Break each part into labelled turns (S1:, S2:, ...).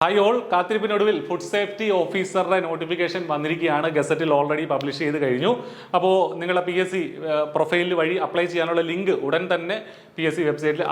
S1: Hi all, കാത്തിരിപ്പിനൊടുവിൽ food safety ഓഫീസറുടെ notification വന്നിരിക്കുകയാണ്. ഗസറ്റിൽ already publish ചെയ്ത് കഴിഞ്ഞു. അപ്പോൾ നിങ്ങളുടെ PSC പ്രൊഫൈൽ വഴി അപ്ലൈ ചെയ്യാനുള്ള ലിങ്ക് ഉടൻ തന്നെ PSC വെബ്സൈറ്റിൽ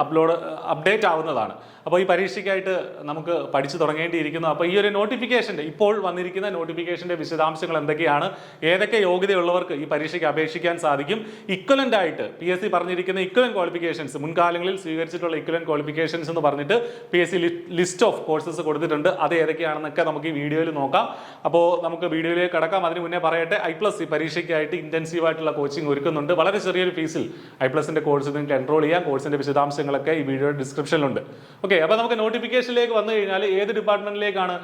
S1: അപ്ഡേറ്റ് ആവുന്നതാണ്. അപ്പോൾ ഈ പരീക്ഷയ്ക്കായിട്ട് നമുക്ക് പഠിച്ചു തുടങ്ങേണ്ടിയിരിക്കുന്നു. അപ്പോൾ ഈ ഒരു നോട്ടിഫിക്കേഷൻ്റെ ഇപ്പോൾ വന്നിരിക്കുന്ന നോട്ടിഫിക്കേഷൻ്റെ വിശദാംശങ്ങൾ എന്തൊക്കെയാണ്, ഏതൊക്കെ യോഗ്യതയുള്ളവർക്ക് ഈ പരീക്ഷയ്ക്ക് അപേക്ഷിക്കാൻ സാധിക്കും, ഇക്വലൻ്റ് ആയിട്ട് PSC പറഞ്ഞിരിക്കുന്ന ഇക്വലൻ്റ് ക്വാളിഫിക്കേഷൻസ്, മുൻകാലങ്ങളിൽ സ്വീകരിച്ചിട്ടുള്ള ഇക്വലൻ്റ് ക്വാളിഫിക്കേഷൻസ് എന്ന് പറഞ്ഞിട്ട് PSC ലിസ്റ്റ് ഓഫ് കോഴ്സസ് കൊടുത്തിട്ടുണ്ട്. അത് ഏതൊക്കെയാണെന്നൊക്കെ നമുക്ക് ഈ വീഡിയോയിൽ നോക്കാം. അപ്പോൾ നമുക്ക് വീഡിയോയിലേക്ക് കടക്കാം. അതിന് മുന്നേ പറയട്ടെ, I+ ഈ പരീക്ഷയ്ക്കായിട്ട് ഇന്റൻസീവ് ആയിട്ടുള്ള കോച്ചിങ് ഒരുക്കുന്നുണ്ട്. വളരെ ചെറിയൊരു ഫീസിൽ I+ന്റെ കോഴ്സ് നിങ്ങൾക്ക് എൻറോൾ ചെയ്യാം. കോഴ്സിന്റെ വിശദാംശങ്ങളൊക്കെ ഈ വീഡിയോയുടെ ഡിസ്ക്രിപ്ഷനിലുണ്ട്. ഓക്കെ, അപ്പോൾ നമുക്ക് നോട്ടിഫിക്കേഷനിലേക്ക് വന്നു കഴിഞ്ഞാൽ ഏത് ഡിപ്പാർട്ട്മെന്റിലേക്കാണ്?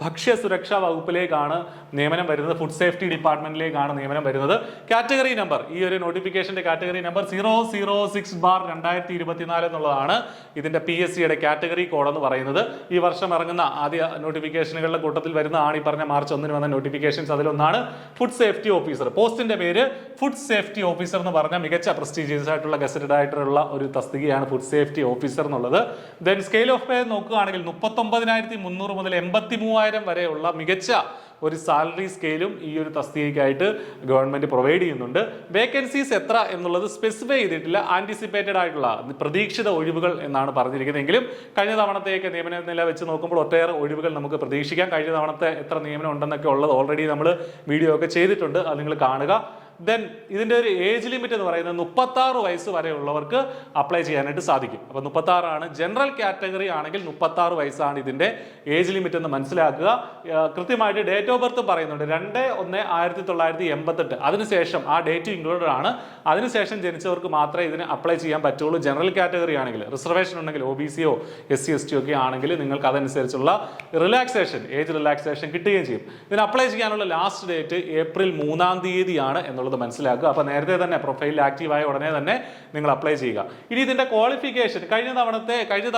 S1: ഭക്ഷ്യ സുരക്ഷാ വകുപ്പിലേക്കാണ് നിയമനം വരുന്നത്. ഫുഡ് സേഫ്റ്റി ഡിപ്പാർട്ട്മെന്റിലേക്കാണ് നിയമനം വരുന്നത്. കാറ്റഗറി നമ്പർ, ഈ ഒരു നോട്ടിഫിക്കേഷന്റെ കാറ്റഗറി നമ്പർ 006/2024 എന്നുള്ളതാണ് ഇതിന്റെ PSCയുടെ കാറ്റഗറി കോഡ് എന്ന് പറയുന്നത്. ഈ വർഷം ഇറങ്ങുന്ന ആദ്യ നോട്ടിഫിക്കേഷനുകളുടെ കൂട്ടത്തിൽ വരുന്നതാണ് ഈ പറഞ്ഞ മാർച്ച് 1 വന്ന നോട്ടിഫിക്കേഷൻസ്. അതിലൊന്നാണ് ഫുഡ് സേഫ്റ്റി ഓഫീസർ. പോസ്റ്റിന്റെ പേര് ഫുഡ് സേഫ്റ്റി ഓഫീസർ എന്ന് പറഞ്ഞ മികച്ച പ്രസ്റ്റീജിയസ് ആയിട്ടുള്ള ഗസറ്റഡ് ആയിട്ടുള്ള ഒരു തസ്തികയാണ് ഫുഡ് സേഫ്റ്റി ഓഫീസർ എന്നുള്ളത്. ദെൻ സ്കെയിൽ ഓഫ് പേ നോക്കുകയാണെങ്കിൽ 39,300 മുതൽ 83,000 വരെയുള്ള മികച്ച ഒരു സാലറി സ്കെയിലും ഈ ഒരു തസ്തികയ്ക്കായിട്ട് ഗവൺമെന്റ് പ്രൊവൈഡ് ചെയ്യുന്നുണ്ട്. വേക്കൻസീസ് എത്ര എന്നുള്ളത് സ്പെസിഫൈ ചെയ്തിട്ടില്ല. ആന്റിസിപ്പേറ്റഡ് ആയിട്ടുള്ള പ്രതീക്ഷിത ഒഴിവുകൾ എന്നാണ് പറഞ്ഞിരിക്കുന്നത്. എങ്കിലും കഴിഞ്ഞ തവണത്തെയൊക്കെ നിയമന നില വെച്ച് നോക്കുമ്പോൾ ഒട്ടേറെ ഒഴിവുകൾ നമുക്ക് പ്രതീക്ഷിക്കാം. കഴിഞ്ഞ തവണത്തെ എത്ര നിയമനം ഉണ്ടെന്നൊക്കെ ഉള്ളത് ഓൾറെഡി നമ്മൾ വീഡിയോ ഒക്കെ ചെയ്തിട്ടുണ്ട്. അത് നിങ്ങൾ കാണുക. ദെൻ ഇതിന്റെ ഒരു ഏജ് ലിമിറ്റ് എന്ന് പറയുന്നത് 36 വയസ്സ് വരെയുള്ളവർക്ക് അപ്ലൈ ചെയ്യാനായിട്ട് സാധിക്കും. അപ്പൊ 36 ആണ്. ജനറൽ കാറ്റഗറി ആണെങ്കിൽ 36 വയസ്സാണ് ഇതിന്റെ ഏജ് ലിമിറ്റ് എന്ന് മനസ്സിലാക്കുക. കൃത്യമായിട്ട് ഡേറ്റ് ഓഫ് ബർത്ത് പറയുന്നുണ്ട് 2/1/1988. അതിനുശേഷം ആ ഡേറ്റ് ഇൻക്ലൂഡഡ് ആണ്. അതിനുശേഷം ജനിച്ചവർക്ക് മാത്രമേ ഇതിന് അപ്ലൈ ചെയ്യാൻ പറ്റുള്ളൂ. ജനറൽ കാറ്റഗറി ആണെങ്കിൽ, റിസർവേഷൻ ഉണ്ടെങ്കിൽ OBCയോ SC/ST ഒക്കെ ആണെങ്കിൽ നിങ്ങൾക്ക് അതനുസരിച്ചുള്ള ഏജ് റിലാക്സേഷൻ കിട്ടുകയും ചെയ്യും. ഇതിന് അപ്ലൈ ചെയ്യാനുള്ള ലാസ്റ്റ് ഡേറ്റ് ഏപ്രിൽ 3-ാം തീയതിയാണ് എന്നുള്ളത് മനസ്സിലാക്കുക. അപ്പൊ നേരത്തെ തന്നെ പ്രൊഫൈലിൽ ആക്റ്റീവായ ഉടനെ തന്നെ നിങ്ങൾ അപ്ലൈ ചെയ്യുക. ഇനി ഇതിന്റെ ക്വാളിഫിക്കേഷൻ കഴിഞ്ഞ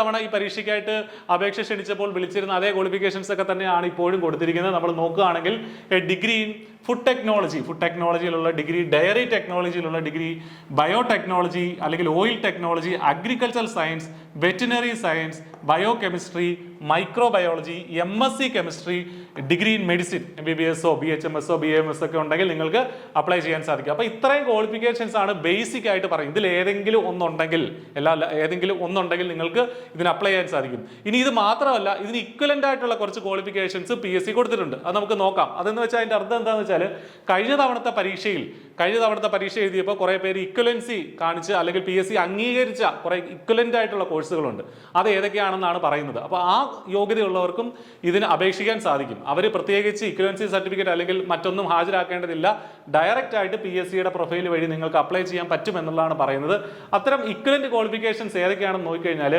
S1: തവണ ഈ പരീക്ഷയ്ക്കായിട്ട് അപേക്ഷ ക്ഷണിച്ചപ്പോൾ വിളിച്ചിരുന്ന അതേ ക്വാളിഫിക്കേഷൻസ് ഒക്കെ തന്നെയാണ് ഇപ്പോഴും കൊടുത്തിരിക്കുന്നത്. നമ്മൾ നോക്കുകയാണെങ്കിൽ ഡിഗ്രി ഇൻ ഫുഡ് ടെക്നോളജിയിലുള്ള ഡിഗ്രി, ഡയറി ടെക്നോളജിയിലുള്ള ഡിഗ്രി, ബയോടെക്നോളജി അല്ലെങ്കിൽ oil technology, agricultural science, veterinary science, biochemistry, microbiology, MSc chemistry, degree in medicine, MBBSO BHMSO BAMS ഒക്കെ ഉണ്ടെങ്കിൽ നിങ്ങൾക്ക് അപ്ലൈ ചെയ്യാൻ സാധിക്കും. അപ്പൊ ഇത്രയും ക്വാളിഫിക്കേഷൻസ് ആണ് ബേസിക് ആയിട്ട് പറയും. ഇതിൽ ഏതെങ്കിലും ഒന്നുണ്ടെങ്കിൽ നിങ്ങൾക്ക് ഇതിന് അപ്ലൈ ചെയ്യാൻ സാധിക്കും. ഇനി ഇത് മാത്രമല്ല, ഇതിന് ഇക്വലന്റ് ആയിട്ടുള്ള കുറച്ച് ക്വാളിഫിക്കേഷൻസ് PSC കൊടുത്തിട്ടുണ്ട്. അത് നമുക്ക് നോക്കാം. അതെന്ന് വെച്ചാൽ അതിന്റെ അർത്ഥം എന്താണെന്ന് വെച്ചാൽ കഴിഞ്ഞ തവണത്തെ പരീക്ഷ എഴുതിയപ്പോൾ കുറെ പേര് ഇക്വലൻസി കാണിച്ച് അല്ലെങ്കിൽ PSC അംഗീകരിച്ച കുറെ ഇക്വലന്റ് ആയിട്ടുള്ള കോഴ്സുകളുണ്ട്. അത് ഏതൊക്കെയാണെന്നാണ് പറയുന്നത്. അപ്പോൾ ആ യോഗ്യതയുള്ളവർക്കും ഇതിന് അപേക്ഷിക്കാൻ സാധിക്കും. അവർ പ്രത്യേകിച്ച് ഇക്വലൻസി സർട്ടിഫിക്കറ്റ് അല്ലെങ്കിൽ മറ്റൊന്നും ഹാജരാക്കേണ്ടതില്ല. ഡയറക്റ്റ് ആയിട്ട് PSCയുടെ പ്രൊഫൈൽ വഴി നിങ്ങൾക്ക് അപ്ലൈ ചെയ്യാൻ പറ്റും എന്നുള്ളതാണ് പറയുന്നത്. അത്തരം ഇക്വലന്റ് ക്വാളിഫിക്കേഷൻസ് ഏതൊക്കെയാണെന്ന് നോക്കിക്കഴിഞ്ഞാൽ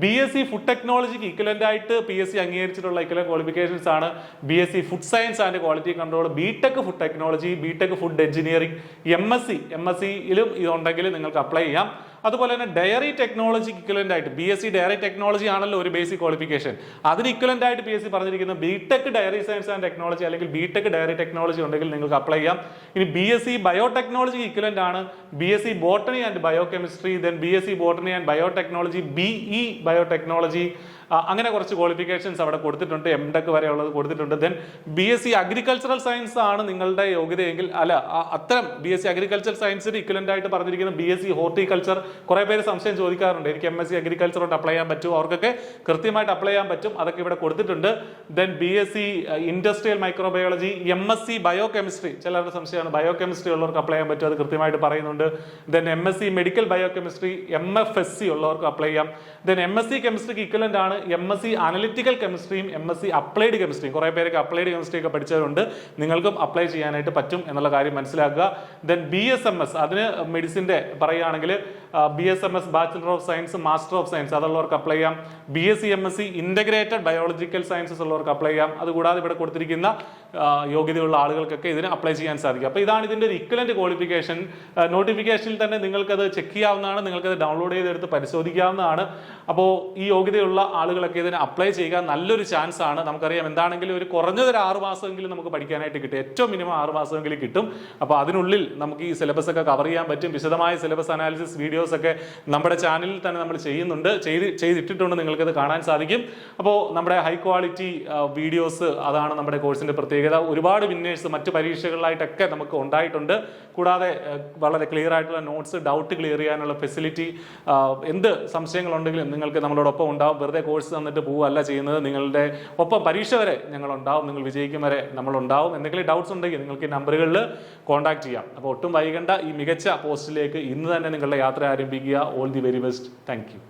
S1: BSc ഫുഡ് ടെക്നോളജിക്ക് ഇക്വലന്റ് ആയിട്ട് PSC അംഗീകരിച്ചിട്ടുള്ള ഇക്വലന്റ് ക്വാളിഫിക്കേഷൻസ് ആണ് BSc food science and quality control, BTech food technology, BTech food engineering, MSc-യിലും ഇതുണ്ടെങ്കിൽ നിങ്ങൾക്ക് അപ്ലൈ ചെയ്യാം. അതുപോലെ തന്നെ ഡയറി ടെക്നോളജിക്ക് ഇക്വലന്റ് ആയിട്ട് BSc ഡയറി ടെക്നോളജി ആണല്ലോ ഒരു ബേസിക് ക്വാളിഫിക്കേഷൻ. അതിന് ഇക്വലന്റ് ആയിട്ട് PSC പറഞ്ഞിരിക്കുന്നത് BTech dairy science and technology അല്ലെങ്കിൽ BTech ഡയറി ടെക്നോളജി ഉണ്ടെങ്കിൽ നിങ്ങൾക്ക് അപ്ലൈ ചെയ്യാം. ഇനി BSc ബയോടെക്നോളജിക്ക് ഇക്വലന്റ് ആണ് BSc botany and biochemistry, then BSc botany and biotechnology, BE biotechnology, അങ്ങനെ കുറച്ച് ക്വാളിഫിക്കേഷൻസ് അവിടെ കൊടുത്തിട്ടുണ്ട്. MTech വരെയുള്ളത് കൊടുത്തിട്ടുണ്ട്. ദെൻ BSc അഗ്രികൾച്ചറൽ സയൻസ് ആണ് നിങ്ങളുടെ യോഗ്യതയെങ്കിൽ, അത്തരം BSc അഗ്രികൾച്ചർ സയൻസിന് ഇക്വലന്റ് ആയിട്ട് പറഞ്ഞിരിക്കുന്ന BSc ഹോർട്ടിക്കൾച്ചർ. കുറെ പേര് സംശയം ചോദിക്കാറുണ്ട്, എനിക്ക് MSc അഗ്രികൾച്ചർ കൊണ്ട് അപ്ലൈ ചെയ്യാൻ പറ്റുമോ? അവർക്കൊക്കെ കൃത്യമായിട്ട് അപ്ലൈ ചെയ്യാൻ പറ്റും. അതൊക്കെ ഇവിടെ കൊടുത്തിട്ടുണ്ട്. Then BSc industrial microbiology, MSc biochemistry. ചിലരുടെ സംശയമാണ് ബയോകെമിസ്ട്രി ഉള്ളവർക്ക് അപ്ലൈ ചെയ്യാൻ പറ്റും. അത് കൃത്യമായിട്ട് പറയുന്നുണ്ട്. Then MSc medical biochemistry, MFSc ഉള്ളവർക്ക് അപ്ലൈ ചെയ്യാം. ദെൻ MSc കെമിസ്ട്രിക്ക് ഇക്വലന്റ് ആണ് MSc അനലിറ്റിക്കൽ കെമിസ്ട്രിയും MSc അപ്ലൈഡ് കെമിസ്ട്രിയും. കുറെ പേരൊക്കെ അപ്ലൈഡ് കെമിസ്ട്രി ഒക്കെ പഠിച്ചവരുണ്ട്. നിങ്ങൾക്കും അപ്ലൈ ചെയ്യാനായിട്ട് പറ്റും എന്നുള്ള കാര്യം മനസ്സിലാക്കുക. ദെൻ BSMS, അതിന് മെഡിസിന്റെ പറയുകയാണെങ്കിൽ BSMS bachelor of science, master of science അതുള്ളവർക്ക് അപ്ലൈ ചെയ്യാം. BSc MSc integrated biological sciences ഉള്ളവർക്ക് അപ്ലൈ ചെയ്യാം. അതുകൂടാതെ ഇവിടെ കൊടുത്തിരിക്കുന്ന യോഗ്യതയുള്ള ആളുകൾക്കൊക്കെ ഇതിന് അപ്ലൈ ചെയ്യാൻ സാധിക്കും. അപ്പോൾ ഇതാണ് ഇതിന്റെ ഒരു ഇക്വലന്റ് ക്വാളിഫിക്കേഷൻ. നോട്ടിഫിക്കേഷനിൽ തന്നെ നിങ്ങൾക്കത് ചെക്ക് ചെയ്യാവുന്നതാണ്, നിങ്ങൾക്കത് ഡൗൺലോഡ് ചെയ്തെടുത്ത് പരിശോധിക്കാവുന്നതാണ്. അപ്പോൾ ഈ യോഗ്യതയുള്ള ആളുകളൊക്കെ ഇതിന് അപ്ലൈ ചെയ്യുക നല്ലൊരു ചാൻസ് ആണ്. നമുക്കറിയാം എന്താണെങ്കിലും ഒരു കുറഞ്ഞത് 6 മാസമെങ്കിലും നമുക്ക് പഠിക്കാനായിട്ട് കിട്ടും. ഏറ്റവും മിനിമം 6 മാസമെങ്കിലും കിട്ടും. അപ്പോൾ അതിനുള്ളിൽ നമുക്ക് ഈ സിലബസ് ഒക്കെ കവർ ചെയ്യാൻ പറ്റും. വിശദമായ സിലബസ് അനാലിസിസ് വീഡിയോസ് ഒക്കെ നമ്മുടെ ചാനലിൽ തന്നെ നമ്മൾ ചെയ്തിട്ടിട്ടുണ്ട്, നിങ്ങൾക്കത് കാണാൻ സാധിക്കും. അപ്പോൾ നമ്മുടെ ഹൈ ക്വാളിറ്റി വീഡിയോസ്, അതാണ് നമ്മുടെ കോഴ്സിന്റെ പ്രത്യേകത. ഒരുപാട് വിന്നേഴ്സ് മറ്റ് പരീക്ഷകളിലായിട്ടൊക്കെ നമുക്ക് ഉണ്ടായിട്ടുണ്ട്. കൂടാതെ വളരെ ക്ലിയർ ആയിട്ടുള്ള നോട്ട്സ്, ഡൗട്ട് ക്ലിയർ ചെയ്യാനുള്ള ഫെസിലിറ്റി, എന്ത് സംശയങ്ങളുണ്ടെങ്കിലും നിങ്ങൾക്ക് നമ്മളോടൊപ്പം ഉണ്ടാവും. വെറുതെ കോഴ്സ് തന്നിട്ട് പോവുകയല്ല ചെയ്യുന്നത്, നിങ്ങളുടെ ഒപ്പം പരീക്ഷ വരെ ഞങ്ങളുണ്ടാവും, നിങ്ങൾ വിജയിക്കും വരെ നമ്മളുണ്ടാവും. എന്തെങ്കിലും ഡൗട്ട്സ് ഉണ്ടെങ്കിൽ നിങ്ങൾക്ക് ഈ നമ്പറുകളിൽ കോൺടാക്ട് ചെയ്യാം. അപ്പോൾ ഒട്ടും വൈകണ്ട, ഈ മികച്ച പോസ്റ്റിലേക്ക് ഇന്ന് തന്നെ നിങ്ങളുടെ യാത്ര ആരംഭിക്കുക. All the very best. Thank you.